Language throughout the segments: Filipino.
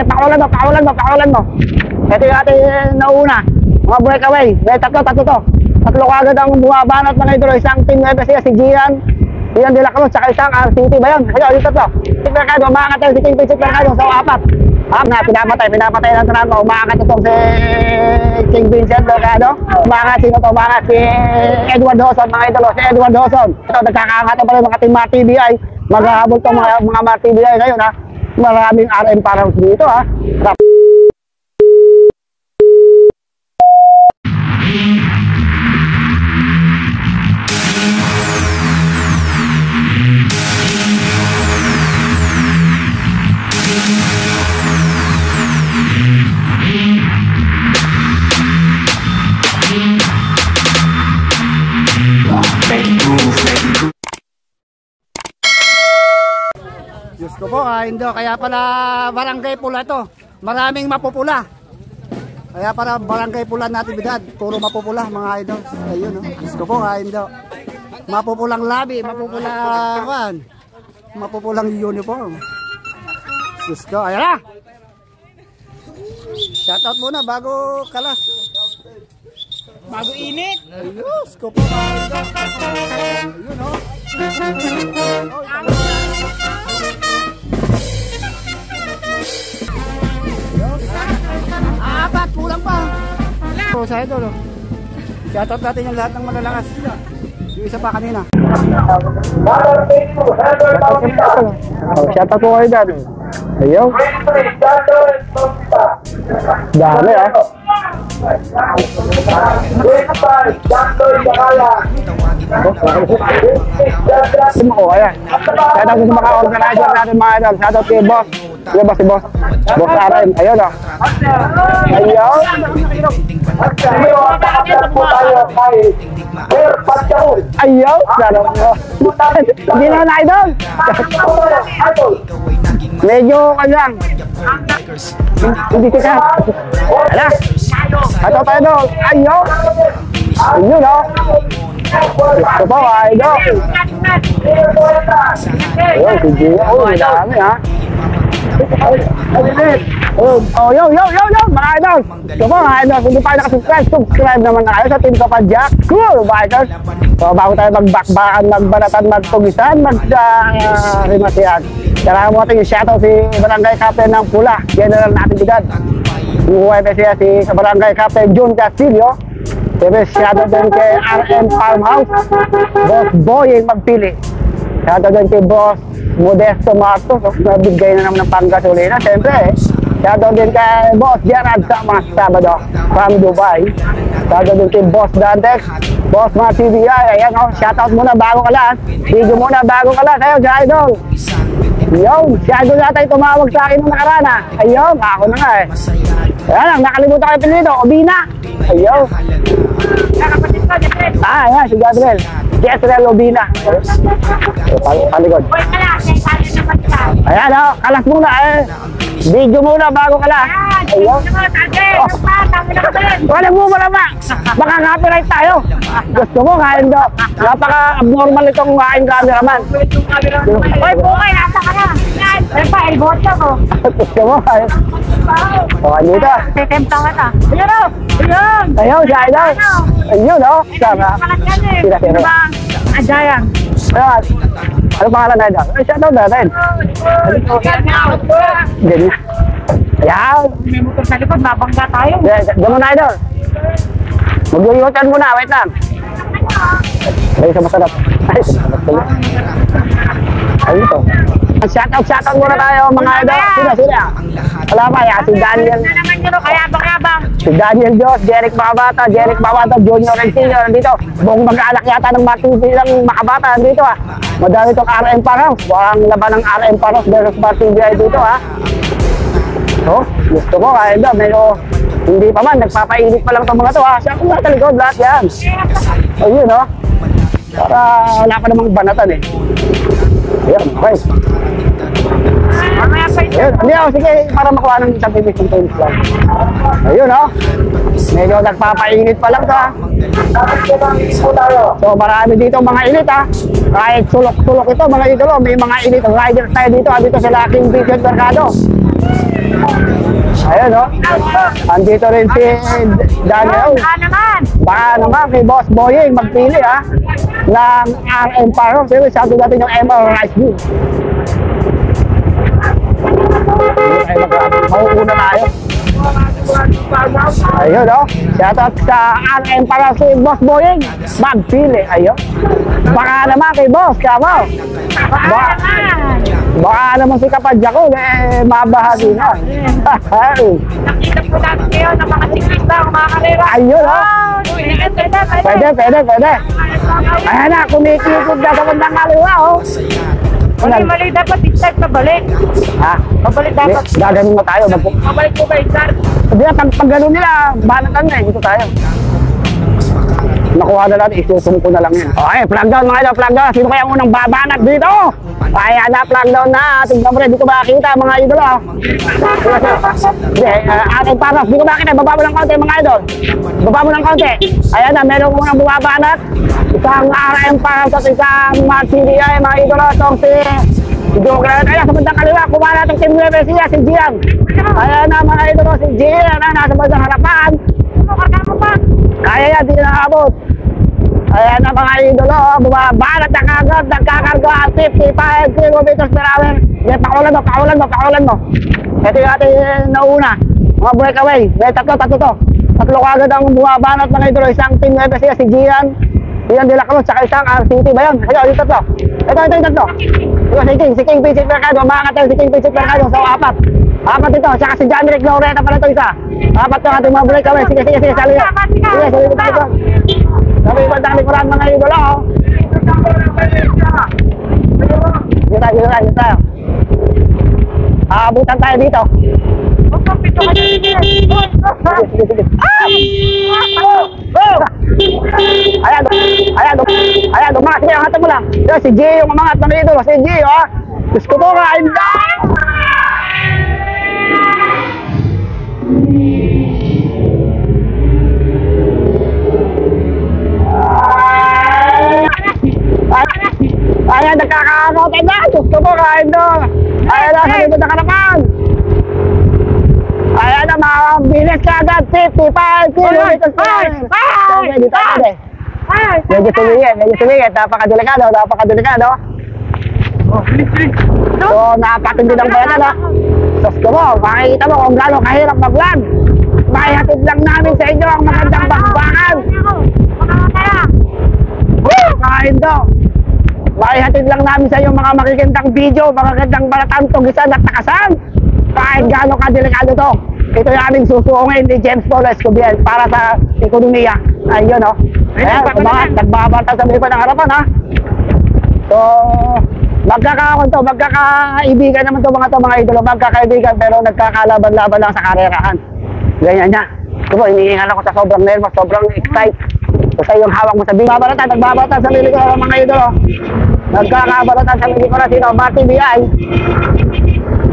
pakawalan mo. Ito yung ating nauna. Mga breakaway. May tatlo to. Tatlo kagad ang bumabanat mga idol. Isang team FSC, si Gian de la Cruz, saka isang RCT ba yun? Ayun, yung tatlo. Si Mercado, umaangat tayo si King Vincent Mercado sa apat. Pinapatay ng Tranco. Umaangat itong si King Vincent Mercado. Umaangat si Edward Dawson, mga idol. Si Edward Dawson. Ito, nagkakaangat pa rin mga team RTBI. Maghahabol itong mga RTBI ngayon, ha. Maraming RM para dito, ha. Diyos ko po, hindi. Kaya pala barangay pula to. Maraming mapupula. Kaya para barangay pula Natividad. Puro mapupula mga idol. Ayun, Diyos ko po, hindi. Mapupulang labi, mapupulang uniform. Diyos ko, ayan na. Shoutout muna bago kalas. Bago init. Ayun, Diyos ko po, ayun, o. Apat, kulang pa. So, sa ito, shoutout natin yung lahat ng malalakas. Yung isa pa kanina. Shoutout po kayo dyan. Ayaw. Dami, ha. Ayan. Shoutout sa mga organizer natin mga idol. Shoutout kay boss. Ano ba si boss? Boss RM. Ayun, o. Ayaw. Ayaw. Hindi na na idol. Medyo kanyang. Hindi kita. Ala. Ato tayo doon. Ayaw. Ayun, o. Ito po, idol. Ayun, si Gio. Uy, dami, ha. Oh, yo, mga idol. So po, mga idol, kung di pa nakasubscribe, subscribe naman na kayo sa Team Kapadyak. Cool, bikers. So, bago tayo magbakbakan, magbanatan, magtugisan, magrimasihan. Kailangan mo natin yung shoutout si Barangay Captain ng Pula, General Natividad. Yung UFC si Barangay Captain June Castillo. Siyempre, shoutout din kay RM Farmhouse. Boss Boying Magpili. Shoutout din kay Boss Modesto Marto, nabigay na naman ng panggasolina. Siyempre, shoutout din kay Boss Gerard sa mga Sabado from Dubai. Shoutout din kay Boss Dantex, Boss mga TVI. Ayan, shoutout muna bago kalas. Video muna bago kalas. Ayun, si Idol. Ayun, si Idol natin tumawag sa akin nung nakaraan, ha. Ayun, ako na nga, eh. Ayan lang, nakalimutan kayo pinito, Obina. Ayun. Ayan, si Gabriel. Jezreel Obina. Paligod. Ayan, kalas muna, video muna bago kalas. Ayun. Wala mo ba? Baka copyright tayo. Gusto mo kain daw. Napaka-abnormal itong kain cameraman. Hoy, bukay, nasa ka na. Ano pa, elbotsa ko. Gusto mo kain. O, dito. Tetempta ka ta. Ayun o. Ayun. Ayun, si Idol. Ayun, o. Sama. Sila. Adayang. Ayun. Ano pangalan na Idol? Ay, shoutout natin. Ganyan. Ayan. May motor sa likod, mabangga tayo. Diyan mo na Idol. Mag-iwasan muna, wait lang. Ay, sa masarap. Ay, ayun to. Shoutout muna tayo mga idol. Sila. Wala pa, si Daniel. Ano naman yun, kayabang-yabang. Si Daniel Dios, Jeric Makabata, Junior and Senior nandito. Buong mag-aalak yata ng matibilang Makabata nandito, ha. Madami itong RM Paros. Buang laban ng RM Paros versus Martibay dito, ha. So, gusto mo kaya daw, medyo hindi pa man, nagpapainit pa lang itong mga to, ha. Siya kung nasa likod, lahat yan. Ayun, no. Para wala pa namang banatan, eh. Ayan, okay. Ayun, hindi ako, sige, para makuha ng isang timis ng times lang. Ayun, no. Medyo nagpapainit pa lang to, ha. So, marami dito mga init, ha. Kahit sulok-sulok ito, mga idolo, may mga init riders tayo dito, ha. Dito sa Laking Vincent Mercado. Ayun, no? Andito rin si Daniel. naman. Baka naman kay Boss Boying magpili, ha? Ng RM Paro. Siyempre, sabi natin yung MR Rice Bowl. Mauuna tayo. Ayun, no? Shoutout sa RM Paro si Boss Boying. Magpili, ayun. Baka naman kay Boss, kamo. Baka naman si Kapadya ko, mabahagi na. Nakita po natin kayo ng mga siklista, mga karera. Ayun, no? Pwede. Pwede. Ayan na, kumikipog na sa bandang kaliwa, oh. Mali dapat i-start pabalik. Ha? Pabalik dapat. Gaganon mo tayo. Pabalik po ba i-start? Sabi na, pag gano'n nila, banatan na eh. Dito tayo. Nakuha na natin, isusong ko na lang yan. Okay, flag down mga idol, flag down. Sino kaya unang babanat dito? Ayan na, flag down na. Tingnan mo rin, di ko makakita mga idol. Hindi, ating paras, di ko makakita. Baba mo ng konti mga idol. Baba mo ng konti. Ayan na, meron unang bumabanat. Isang RM paras at isang CDI mga idol. Itong si Joker. Ayan, sa bandang kaliwa, kumana itong Team Nueva Ecija, si Gian. Ayan na mga idol, si Gian. Nasa bandang harapan. Kaya yan, di nakabot. Ayan na mga idolo, bumabalat na kagad, nagkakarga 55 kilometers per hour. Yan, pakawalan mo. Ito yung ating nauna, mga breakaway. May tatlo to. Tatlo kagad ang bumabalat mga idolo. Isang Team Nueva Ecija, si Gian de la Cruz, saka isang RCT ba yun? Ayun, yung tatlo. Ito yung tatlo. Si King Vincent Mercado, umangat tayo si King Vincent Mercado sa apat. Apat ito, saka si John Rick Laureta pala ito isa. Apat yung ating mga breakaway. Sige, sali yun. Sige, sali ito. Sabi ko ang likuran mga idolo, oh. Dito tayo. Aabutan tayo dito. Sige. Ayan, umangat niya, angat mo lang. Si Gio yung umangat mga idolo, si Gio, ha. Diyos ko po, kain na. Ayan, nagkakakote na. Diyos ko po, kain na. Ayan na, sa likod na karapan. Ayan na, mga bilis ka agad. 55 kilometers per hour. Okay, dito agad eh. Medyo sumingit. Napakadelikado. So, napakatindi ng bayanan, ha. Diyos ko po, makikita mo kung gaano kahirap mag-vlog. Maihatid lang namin sa inyo ang magandang bakbakan. Kain daw. Maihatid lang namin sa inyo mga makikindang video, magagandang balatan, tugisan at takasan. Kahit gaano kadelikado to. Ito yung aming susuungin ni James Paul Escobiel para sa ekonomiya. Ayun, no? Ayan, nagbabata sa likod ng harapan, ha. So, magkakaibigan naman to mga idolo, magkakaibigan pero nagkakalaban-laban lang sa karerahan. Ganyan niya. Diba, inihingal ako sa sobrang nervous, sobrang excite. Kasi yung hawak mo sa bing. Nagbabalatan sa lilig ko mga idolo. Nagkakabalatan sa lilig ko na sino?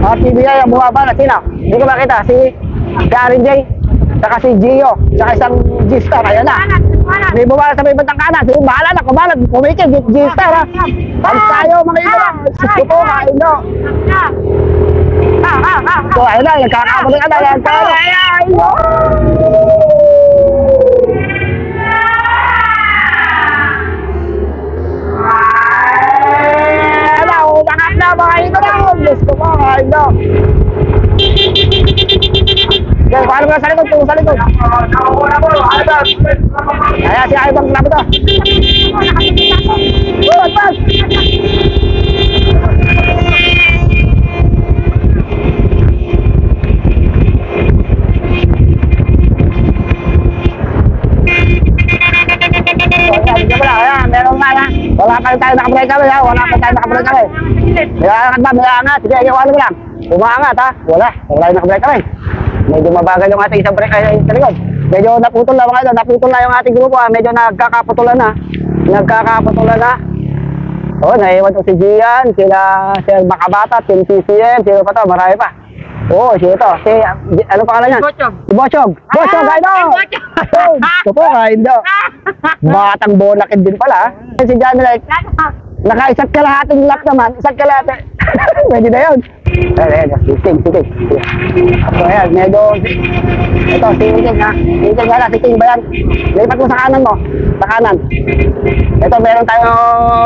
RTBI ang bumabalat. Sino? Hindi ko makita. Si Karen J. Saka si Gio. Saka isang G-Star. Ayan na. May bumabalat sa may bantang kanan. Sige, bahala na. Kumalat. Kumikid. G-Star, ha. Alis tayo mga idolo. Sus ko, kain do. So, ayun na. Nagkakabalatan na. Ayan. Umangat na mga idolo. Diyos ko mga idolo. Yan, paano mo na sa likod? Tulong sa likod. Ayan, si Aibang Klabo to. Atpas! Meron nga na. Wala pa tayo nakabreka ha. May angat. Sige, ano mo lang. Umaangat ha. Wala yung nakabreka Medyo mabagal yung ating isang breka sa likod. Medyo naputol na mga ito. Naputol na yung ating grupo ha. Medyo nagkakaputulan na. Oh, naiwan to si Gian, sila Sir Makabata, Team CCM, sino pa to, marami pa. Oo, siya ito. Si, ano pangalan niya? Bochog. Bochog, idol! Ito po, idol. Batang bonakid din pala. Si John Rick. Naka-isang kalahating lap naman, isang kalahati. Pwede na yun. Ayan, siting. So, ayan, medyo, ito, siting ha. Siting wala, siting ba yan? Lipat mo sa kanan mo, sa kanan. Ito, meron tayo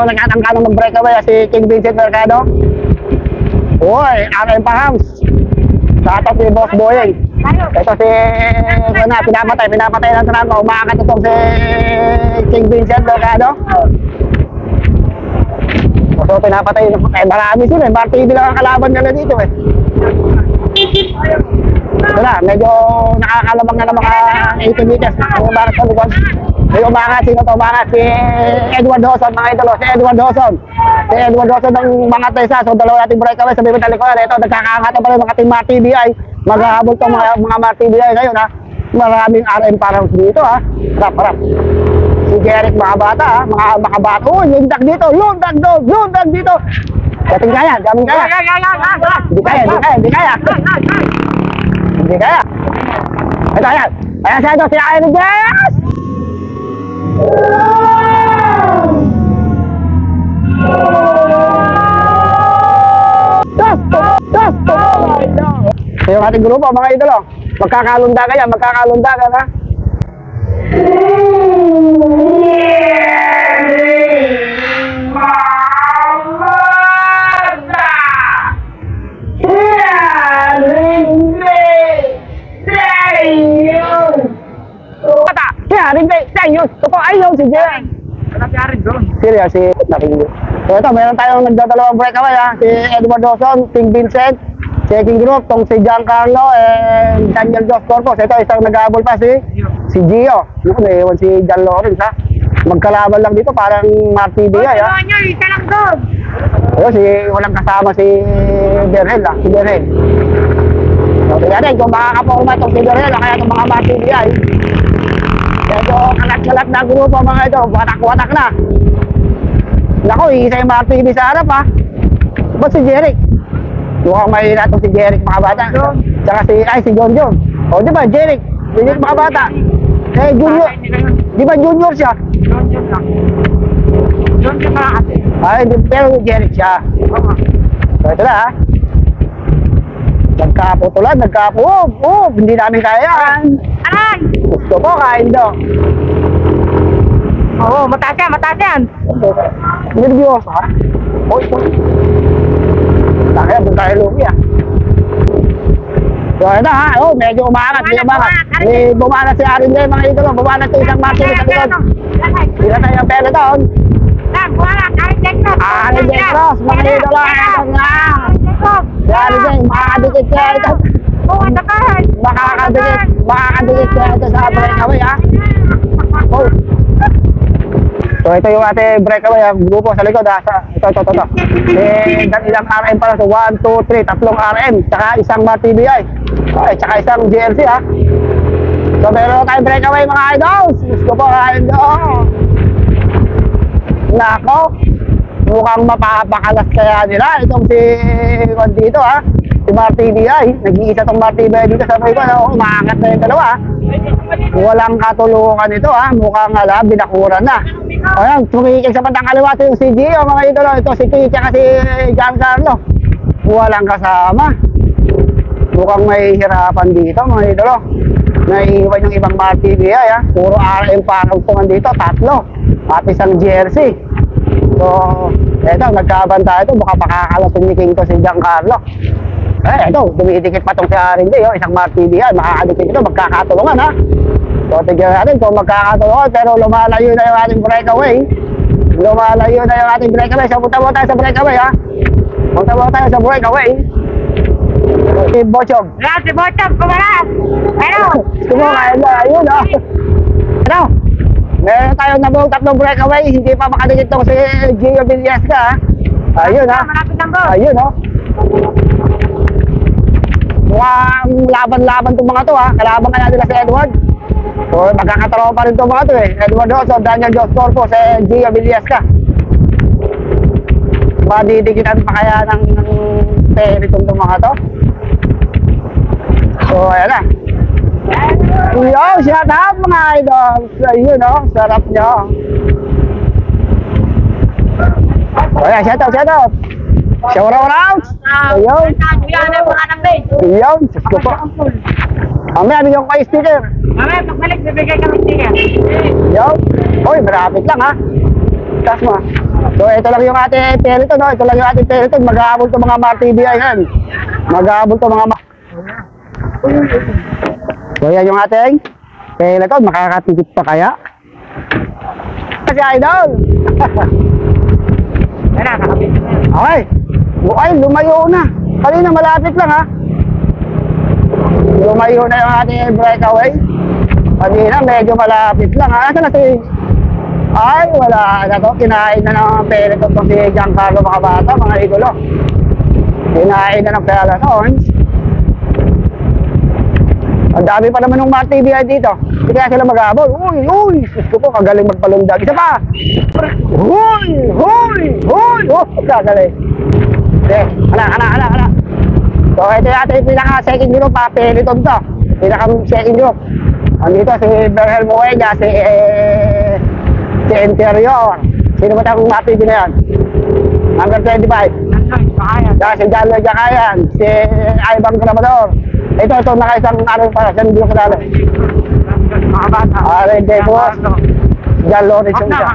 nag-atangka ng mag-breakaway, si King Vincent Mercado. Uy, RM Pahams. Sa ato si Boss Boyeng. Ito si, pinapatay ng trangko. Umaakat itong si King Vincent Mercado. So, pinapatay, marami sila, Marty lang ang kalaban nila dito eh. Ito na, medyo nakakalabang na ng mga 80 meters. Ang umakas sa likod. May umakas, sino ito umakas? Si Edward Dawson, mga idolo. Si Edward Dawson ng mga tesa. So, dalawa nating breakaway sa bibig talikuran. Ito, nagkakangatan pa rin mga team Marty BI. Maghahabol ito mga Marty BI ngayon ha. Maraming RM parang dito ha. Harap. Si Jeric mga bata ha, mga makabata. Uy, lundag dito, lundag dito. Dating kaya. Hindi kaya. Ito, ayan. Ayan siya ito, si Iron Jazz! So, yung ating grupo, mga idolo, magkakalunda ka ha. Ito ayaw si Jen. Serious si Nakindo. So ito, meron tayong nagdadalawang breakaway ha. Si Edward Dawson, King Vincent, checking group, tong si Giancarlo and Daniel Dos Corpus. Ito, isang nag-aabol pa si Gio. Naku, naiwan si John Lawrence ha. Magkalaban lang dito, parang Marty BI ha. Isa lang doon. Ayun, walang kasama si Berhel ha. Si Berhel. So, tingnan natin kung makakaporma itong si Berhel o kaya itong mga Marty BI. Medyo kalat-kalat na grupo mga ito, watak-watak na. Naku, isa yung Marty BI sa harap ha. Ba't si Jeric? Mukhang mahina itong si Jeric mga bata. Tsaka si John. O di ba, Jeric mga bata. Eh, junior. Di ba junior siya? John kasi. Ay, pero Jeric siya. So ito na ha. Nagkaputulan, hindi namin kaya yan. Aray! Gusto ko, kain daw. Oo, mataas yan. Nervyoso ha? Uy. Kaya, doon tayo lugi ah. So ito ha, medyo umangat. May bumanat si Arinde, mga idolo. Bumanat si isang Martin sa likod. Sila tayo ang peloton. Arinde Cross, mga idolo. Si Arinde, makakadikit kaya ito. Makakadikit kaya ito sa breakaway ha. So ito yung ating breakaway ha, grupo sa likod ha. Ito. Ilang RM pala. So 1, 2, 3, tatlong RM. Tsaka isang Marty BI. Tsaka isang GLC ha. So meron tayong breakaway mga idols. Gusto po kain doon. Nako, mukhang mapapakalas kaya nila itong si Juan dito ha. Si Marty BI. Nag-iisa tong Marty BI dito sa breakaway. Umaangat na yung dalawa ha. Walang katulungan ito ha. Mukhang binakuran na. Ayan, tumikik sa bandang kaliwa yung si Gio mga idolo. Ito si Kicha kasi Giancarlo. Walang kasama. Mukhang may hirapan dito mga idolo. Naiiwan yung ibang Marty BI ha. Puro RM parang dito, tatlo. At isang jersey. So, eto, nagkabanta ito. Baka pakakalasong ni King to si Giancarlo. Eto, dumidikit pa itong si Arinde. Isang Marty BI, makakadikit ito. Magkakatulungan ha. So, tignan natin kung magkakatulungan. Pero lumalayo na yung ating breakaway. So, punta mo tayo sa breakaway ha. Si Bochog. Si Bochog, kumalas! Ayun ha. Ano? Meron tayong nabuong tatlong breakaway. Hindi pa makadikit itong si Gio Villasca ha. Ayun ha. Malapit lang doon. Ayun ha. Mukhang laban-laban itong mga to ha. Kalaban kaya nila si Edward. So magkakatarawa pa rin itong mga to eh. Edward Dawson, Daniel Dos Corpus, Gio Villasca. Madidikitan pa kaya ng teritong itong mga to. So ayan na. Yo, shout out mga idols. Ayun o, sarap nyo. Ayan, shout out, shout out. Shout out. Ayun. Yan ang mga nabay. Ayun, sus ko po. Mamaya, bigyan ko kayo sticker. Mamaya, pagbalik, bibigay kami sticker. Ayun. Uy, malapit lang ha. Taas mo. So, ito lang yung ating Peloton, no? Ito lang yung ating Peloton. Mag-aabol to mga Mar-TBI yan. Mag-aabol to mga So, yan yung ating Peloton. Makakatikip pa kaya? Kasi idol. Wala, kakapit na yan. Okay. Ay, lumayo na. Kanina malapit lang ha. Lumayo na yung ating breakaway. Kanina medyo malapit lang ha. Asa na si... Ay, wala na to. Kinain na ng Peloton to si Giancarlo mga bata, mga idolo. Kinain na ng Peloton. Ang dami pa naman ng Mar-TBI dito. Hindi kaya sila mag-aabol. Uy, uy! Sus ko po, kagaling magpalundag. Isa pa! Uy! Uy! Uy! Kagaling. Okay, hala. So, ito yung ating pinaka-second group pa. Peloton to. Pinaka-second group. Andito si Berhel Moeña, si Interior. Sino ba tayong Mar-TBI na yan? Number 25. Si John Lloyd Jakayan. Si Ivan Grabador. Ito, nakaisang araw para sa hindi ko kilala. Mga bata. Red Devos. John Lawrence yung isa.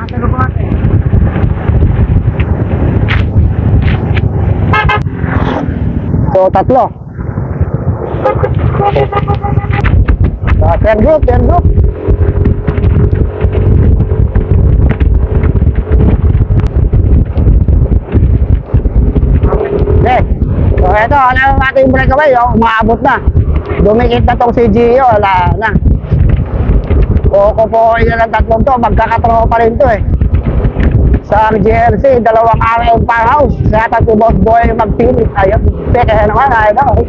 So, tatlo. Third group. Okay. So, ito, ano yung ating breakaway, umaabot na. Dumikit na tong si Gio, wala na. Koko po, ilan ang tatlong to, magkakatropa rin to eh. Sa GRC, dalawang RM Powerhouse. Sa tatlo Boss Boy magpilit. Ayun, kaya naman, ayun.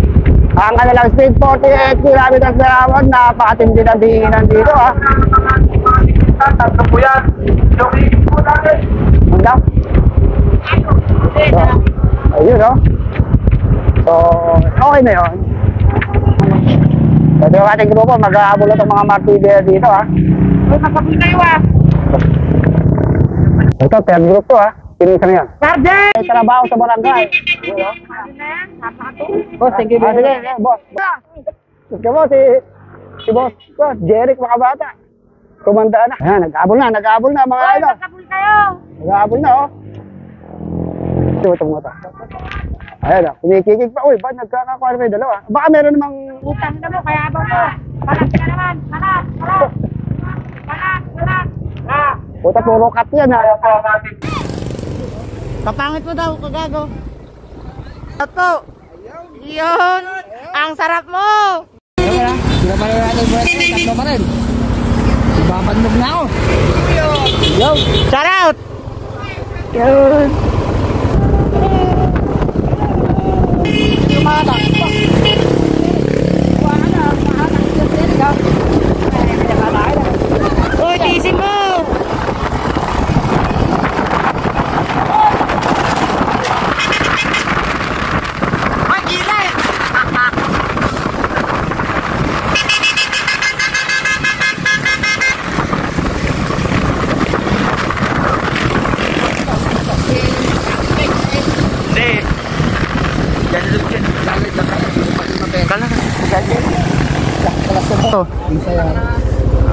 Ang kanilang speed 48 kilometers per hour, napakatindi ng dinginan dito ha. Tatlo po yan. Yung po natin. Hanggang? So, ayun o. So, okay na yun. Ito yung ating grupo, mag-aabol itong mga Mar-TBI dito ha. Uy, magkapit kayo ah. Ito, third group to ha. Pinisa yan. Sergeant! May trabaho sa barangay. Ayun o. Boss, thank you Ah, sige, boss. Sige mo, si boss ko, Jeric, mga bata. Kumanda na. Ayan, nag-aabol na mga Uy, idol. magkapit kayo. Nag-aabol na oh. Ito mo ito. Ayan o, kumikikig pa. Uy, ba't nagkakakuha na yung dalawa? Baka meron namang... Utang na mo, kaya abang mo. Balat ka naman. Balat. Puta, puro cut yan ha. Kapangit mo daw, kagago. Ito. Yun. Ang sarap mo. Sila pa rin natin break, tatlo pa rin. Ibabandog na ako. Yo! Shout out. Yun! Tumata! Uy, tiisin mo.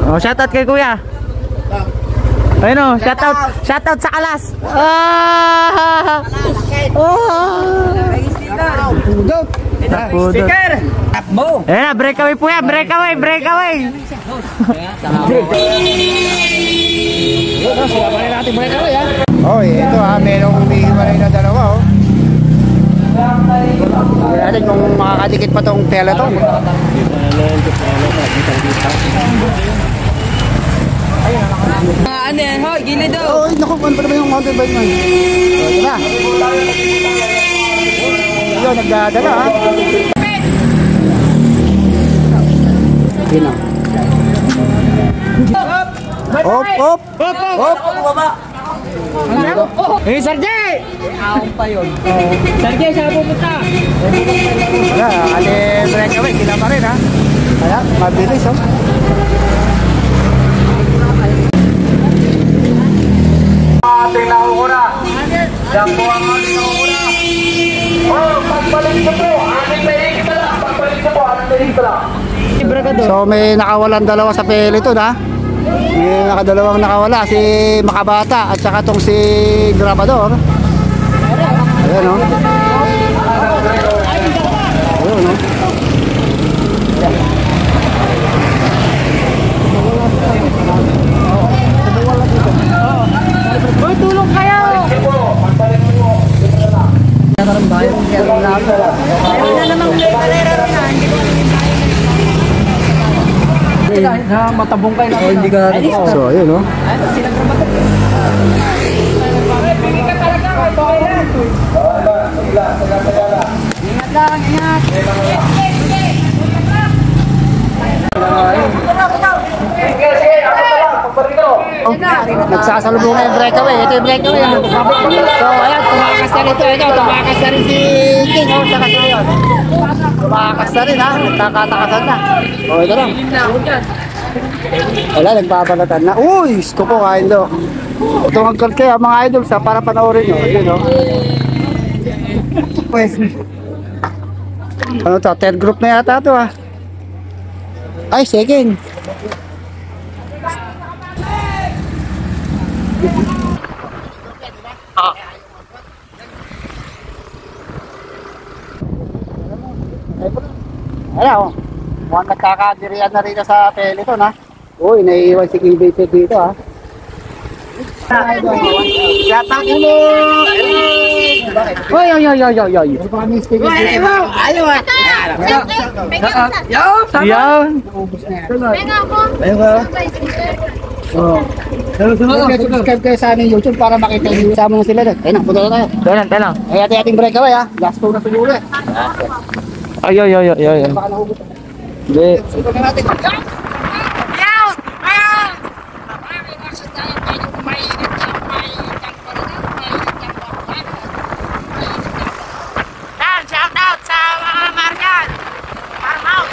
Oh, shoutout kay kuya. Ayun oh, shoutout sa Kalas. Ah! Oh! Sticker! Takbo! Ayun na, breakaway po yan, breakaway. Sila pa rin natin breakaway ha. Oh, ito ha, merong umihiwalay na dalawa oh. Tignan natin kung makakadikit pa tong Peloton. Ano yan, hoy, gilid daw. Oh, naku, ano pa naman yung mountain bike man? So, ito na. Yun, nagdadala ha. Yun o. Hop! Eh, Sarge! Aong pa yun. Sarge, saan pupunta? Wala, ate breakaway, sila pa rin ha. Kaya, mabilis oh. Ating nakuha. So may nakawalan dalawa sa pelito na. May nakadalawang nakawala, si Makabata at saka tong si Grabador. Ayan o. Ayan o. Uy, tulong kayo! Meron na namang karera rin na, hindi ko matabong kayo na. Hindi ka. So ayun o. Ingat lang, ingat! Nagsasalubungan yung breakaway. Ito yung breakaway. So ayan, tumakas na rito. Ito, tumakas na rin si King. O, saka siya yun. Tumakas na rin ha. Nagkakatakasan na. O, ito lang. Wala, nagbabalatan na. Uy, gusto ko kain do. Ito ang kalke mga idol sa para panoorin nyo. Ayun o. Ano to? Third group na yata to ha. Ay, second. Ayan o. Mukhang nagkakadirian na rito sa pelito na. Uy, naiiwan si KBT dito ha. Shoutout mo! Oy, oy, oy, oy, oy, oy. Ayaw ah! Yan! Subscribe kayo sa aming YouTube para makita nyo. Sama na sila doon. Ayun na, punta na tayo. Tayo lang. Ay, ating breakaway ha. Last 2 na siguro eh. Ay. Baka nahubot. Hindi. Ito na natin. Shoutout sa mga Marian! Farmhouse!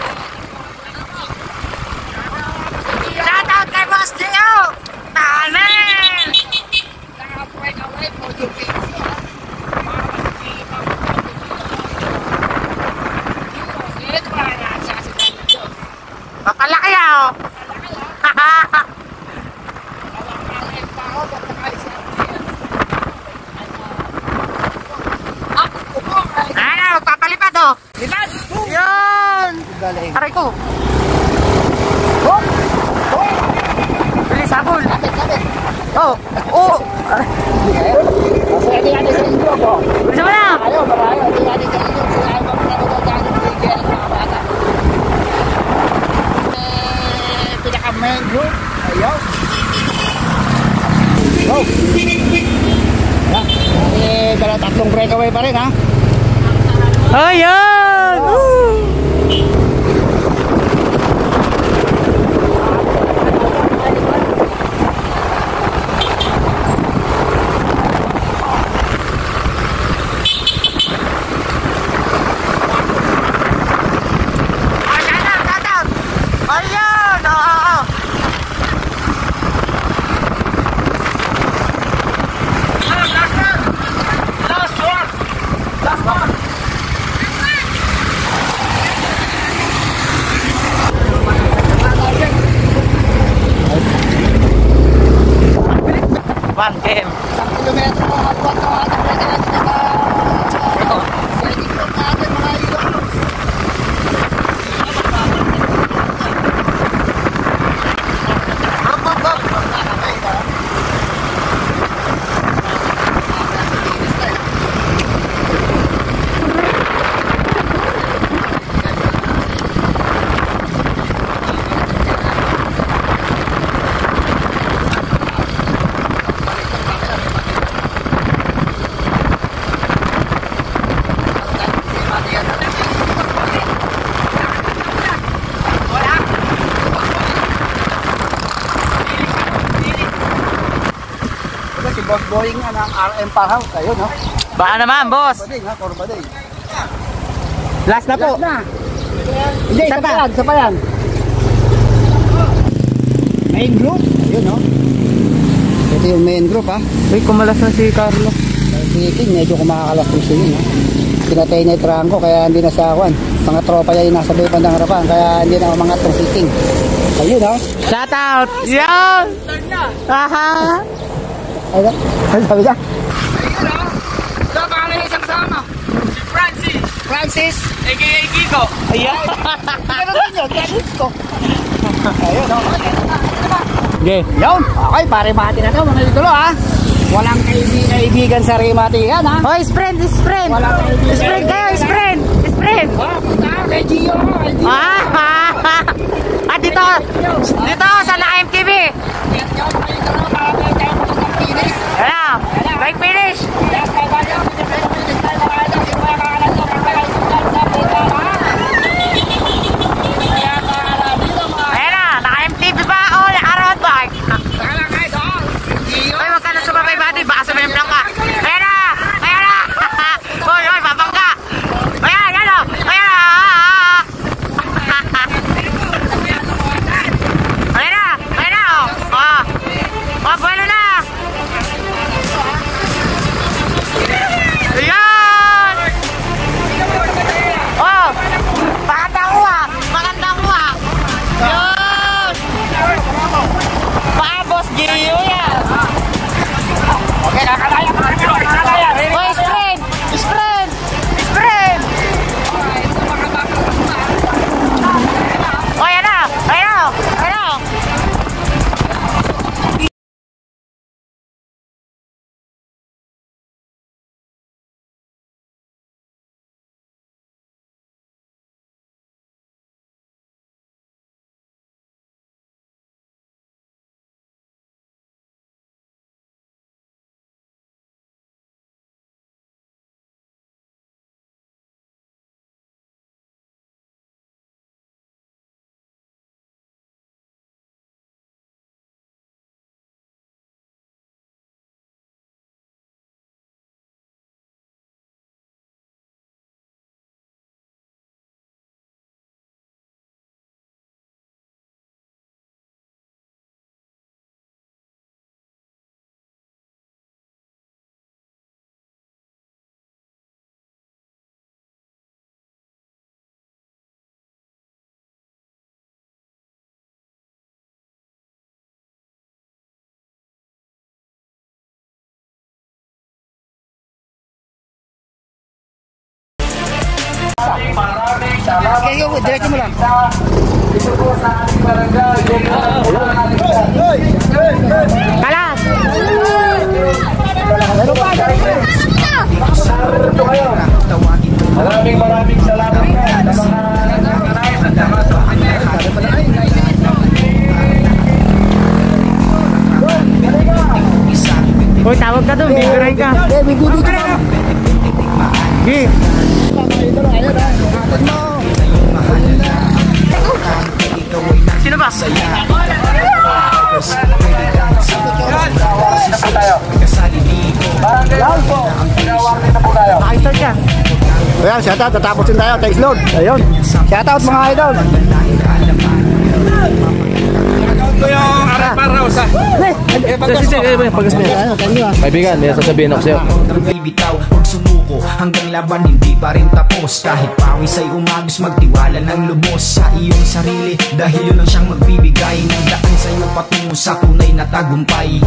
Shoutout kay Boss Gio! Amen! Papalaki ako! Ano, papalipad oh! Lipad! Yun! Aray ko! Bilis habol! Oh! Oh! Pwede natin sa inyo po. Bisa mo na! Ayaw, marayo. Pwede natin sa inyo. Ayaw, mapapanood natin yung bigyan ng mga bata. Pinaka-main group. Ayaw. Go! Ayan. Tatlong breakaway pa rin ha. Ayan! Shoutout! Ayun! Oo! Last one! One game. 1 kilometro po. Magbuhat ng ating breakaway. Pwede group natin mga idol. Si Boss Boying nga ng RM Parhouse. Ayun no. Baka naman, boss. Corbading ha, Corbading. Last na po. Last na. Hindi, isa pa yan, isa pa yan. Main group. Ayun no. Ito yung main group ha. Uy, kumalas na si Carlo. Si King medyo kumakalas yung singin ha. Pinatay na yung trangko kaya hindi nasakuan. Mga tropa niya yung nasa may bandang harapan, kaya hindi na umangat ng fitting. Ayun, no? Shout out! Yan! Aha! Ay, sabi niya? Ito, baka may isang kasama. Si Francis. Francis! A.K.A. Kiko. Ayan! Ano din yun? Francis ko. Ayun, no? Okay. Yun! Okay, pare mati na to, mga idolo, ha? Walang kaibigan sa Rimati yan, ha? Oh, friend! Walang kaibigan. Friend kayo, friend! Friend! Kay Gio, kay Gio. At dito sa MTV. Ayan, bike finish. Ayan na, naka-MTV ba o naka-road bike? Uy, huwag ka na sumabay buddy, baka sumabay lang ka. Ayan na! Uy, babangga. Ayan o, ayan na. Oh, bueno na! Ayan! Oh! Maganda kuha! Ayan! Boss Gio yan! Okay, nakalaya. Oh, spread! Oh, ayan na! Kayo, diretso mo lang. Kalas! Maraming salamat Uy, tawag ka doon, bibirahin ka. Bibigyan ka. Okay. Sino ba? Naka-start ka. Ayan, shoutout. Tatapos din tayo. Thanks Lord. Ayun. Shoutout mga idol. Ito yung araw-araw sa... Kaibigan, may sasabihin ako sa'yo. Bibitaw, huwag sumuko hanggang laban hindi pa rin tapos. Kahit pawis ay umagos, magtiwala ng lubos sa iyong sarili, dahil yun ang siyang magbibigay ng daan sa'yo patungo sa tunay na tagumpay.